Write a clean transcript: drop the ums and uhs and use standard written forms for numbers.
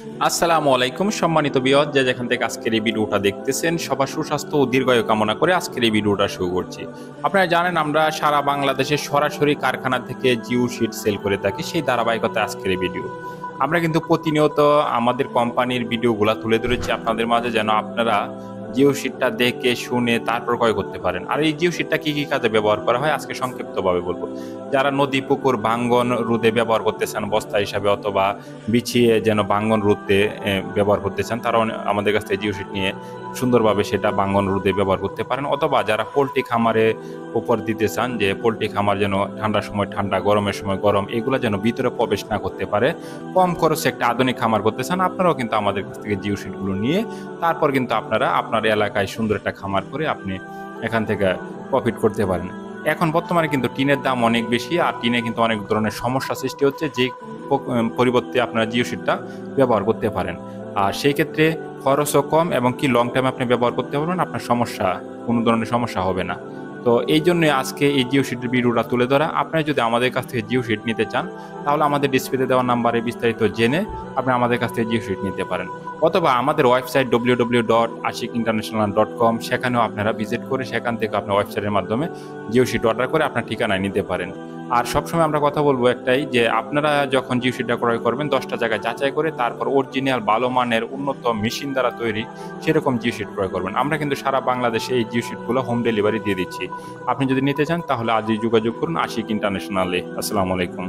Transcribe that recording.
আসসালামু আলাইকুম সম্মানিত বিয়দ যে যেখান থেকে আজকের এই ভিডিওটা দেখতেছেন সবার সুস্বাস্থ্য ও দীর্ঘায়ু কামনা করে আজকের এই ভিডিওটা শুরু করছি। আপনারা জানেন আমরা সারা বাংলাদেশে সরাসরি কারখানা থেকে জিও শিট সেল করে থাকি, সেই ধারাবাহিকতায় আজকের এই ভিডিও। আমরা কিন্তু প্রতিনিয়ত আমাদের কোম্পানির ভিডিওগুলা তুলে ধরেছি আপনাদের মাঝে, যেন আপনারা জিও শিটটা দেখে শুনে তারপর ক্রয় করতে পারেন। আর এই জিও শিটটা কি কি কাজে ব্যবহার করা হয় আজকে সংক্ষিপ্তভাবে বলবো। যারা নদী পুকুর ভাঙ্গন রোধে ব্যবহার করতে চান বস্তা হিসাবে, অথবা বিছিয়ে যেন ভাঙ্গন রোধে ব্যবহার করতে চান, তারাও আমাদের কাছ থেকে জিও শিট নিয়ে সুন্দরভাবে সেটা ভাঙ্গন রোধে ব্যবহার করতে পারেন। অথবা যারা পোলট্রি খামারে উপর দিতে চান, যে পোলট্রি খামার যেন ঠান্ডার সময় ঠান্ডা, গরমের সময় গরম, এগুলো যেন ভিতরে প্রবেশ না করতে পারে, কম খরচে একটা আধুনিক খামার করতে চান, আপনারাও কিন্তু আমাদের কাছ থেকে জিও শিটগুলো নিয়ে তারপর কিন্তু আপনারা আপনার এলাকায় সুন্দর একটা খামার করে আপনি এখান থেকে প্রফিট করতে পারেন। এখন বর্তমানে কিন্তু টিনের দাম অনেক বেশি, আর টিনে কিন্তু অনেক ধরনের সমস্যা সৃষ্টি হচ্ছে, যে পরিবর্তে আপনারা জিও শিটটা ব্যবহার করতে পারেন। আর সেই ক্ষেত্রে খরচও কম এবং কি লং টাইম আপনি ব্যবহার করতে পারবেন, আপনার কোনো ধরনের সমস্যা হবে না। তো এই জন্যই আজকে এই জিও শিটের ভিডিওটা তুলে ধরা। আপনারা যদি আমাদের কাছ থেকে জিও শিট নিতে চান, তাহলে আমাদের ডিসপ্লেতে দেওয়া নাম্বারে বিস্তারিত জেনে আপনি আমাদের কাছ থেকে জিও শিট নিতে পারেন। অথবা আমাদের ওয়েবসাইট www.ashikinternational.com, সেখানেও আপনারা ভিজিট করে সেখান থেকে আপনার ওয়েবসাইটের মাধ্যমে জিও শিট অর্ডার করে আপনার ঠিকানায় নিতে পারেন। আর সবসময় আমরা কথা বলবো একটাই, যে আপনারা যখন জিও শিটটা ক্রয় করবেন 10টা জায়গায় যাচাই করে তারপর অরিজিনাল ভালো মানের উন্নত মেশিন দ্বারা তৈরি সেরকম জিও শিট ক্রয় করবেন। আমরা কিন্তু সারা বাংলাদেশে এই জিও শিটগুলো হোম ডেলিভারি দিয়ে দিচ্ছি। আপনি যদি নিতে চান তাহলে আজই যোগাযোগ করুন আশিক ইন্টারন্যাশনালে। আসসালামু আলাইকুম।